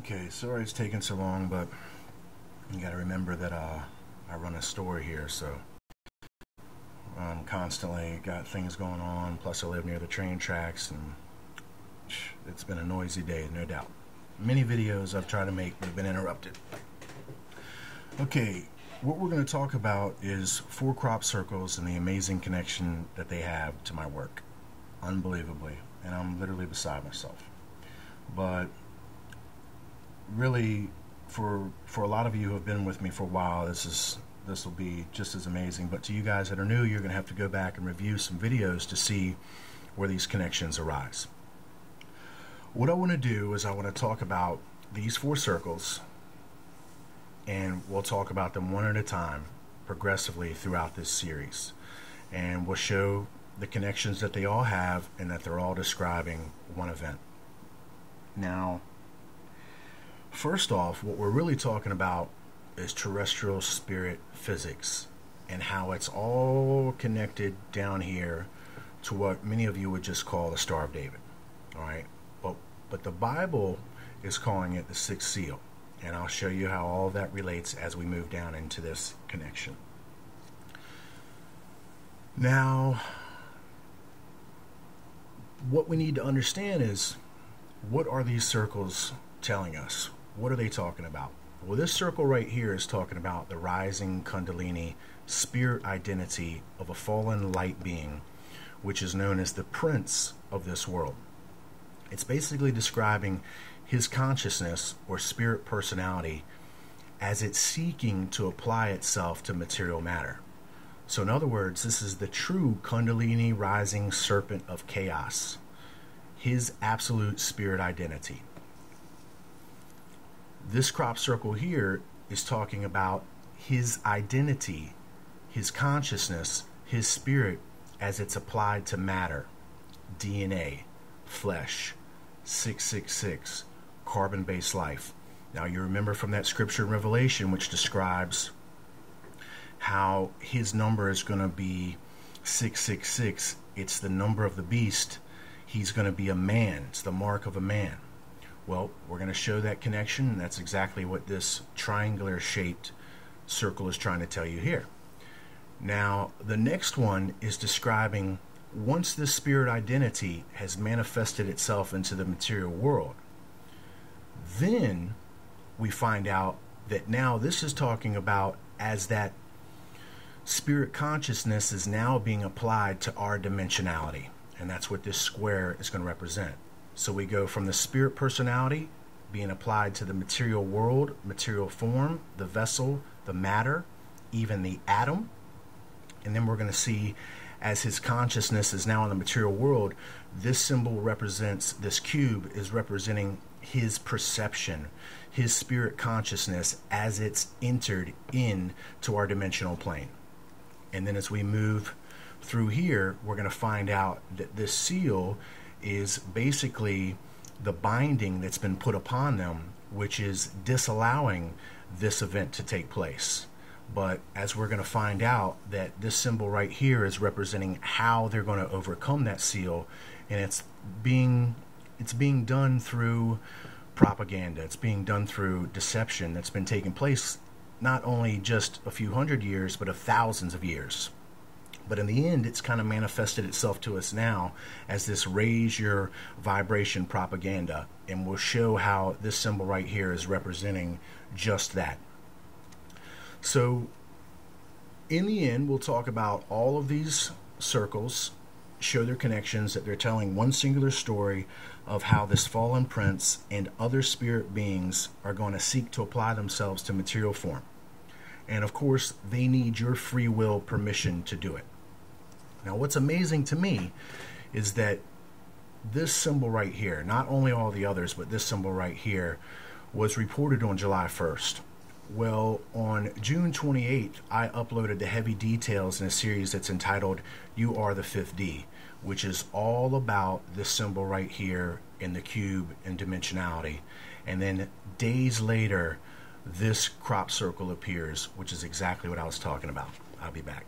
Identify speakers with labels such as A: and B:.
A: Okay, sorry it's taking so long, but you got to remember that I run a store here, so I'm constantly got things going on. Plus, I live near the train tracks, and it's been a noisy day, no doubt. Many videos I've tried to make but have been interrupted. Okay, what we're going to talk about is 4 crop circles and the amazing connection that they have to my work. Unbelievably, and I'm literally beside myself. But really, for a lot of you who have been with me for a while, this will be just as amazing. But to you guys that are new, you're going to have to go back and review some videos to see where these connections arise. What I want to do is I want to talk about these 4 circles, and we'll talk about them one at a time progressively throughout this series, and we'll show the connections that they all have and that they're all describing one event. Now, first off, what we're really talking about is terrestrial spirit physics and how it's all connected down here to what many of you would just call the Star of David. All right, but the Bible is calling it the 6th seal, and I'll show you how all that relates as we move down into this connection. Now, what we need to understand is, what are these circles telling us? What are they talking about? Well, this circle right here is talking about the rising Kundalini spirit identity of a fallen light being, which is known as the prince of this world. It's basically describing his consciousness or spirit personality as it's seeking to apply itself to material matter. So in other words, this is the true Kundalini rising serpent of chaos, his absolute spirit identity. This crop circle here is talking about his identity, his consciousness, his spirit as it's applied to matter, DNA, flesh, 666, carbon-based life. Now you remember from that scripture in Revelation which describes how his number is going to be 666. It's the number of the beast. He's going to be a man. It's the mark of a man. Well, we're going to show that connection, and that's exactly what this triangular shaped circle is trying to tell you here. Now, the next one is describing once this spirit identity has manifested itself into the material world, then we find out that now this is talking about as that spirit consciousness is now being applied to our dimensionality, and that's what this square is going to represent. So we go from the spirit personality being applied to the material world, material form, the vessel, the matter, even the atom. And then we're going to see as his consciousness is now in the material world, this symbol represents, this cube is representing his perception, his spirit consciousness as it's entered into our dimensional plane. And then as we move through here, we're going to find out that this seal is basically the binding that's been put upon them, which is disallowing this event to take place. But as we're going to find out, that this symbol right here is representing how they're going to overcome that seal, and it's being done through propaganda. It's being done through deception that's been taking place not only just a few hundred years, but of thousands of years. But in the end, it's kind of manifested itself to us now as this raise your vibration propaganda. And we'll show how this symbol right here is representing just that. So in the end, we'll talk about all of these circles, show their connections, that they're telling one singular story of how this fallen prince and other spirit beings are going to seek to apply themselves to material form. And of course, they need your free will permission to do it. Now, what's amazing to me is that this symbol right here, not only all the others, but this symbol right here, was reported on July 1st. Well, on June 28th, I uploaded the heavy details in a series that's entitled You Are the 5th D, which is all about this symbol right here in the cube and dimensionality. And then days later, this crop circle appears, which is exactly what I was talking about. I'll be back.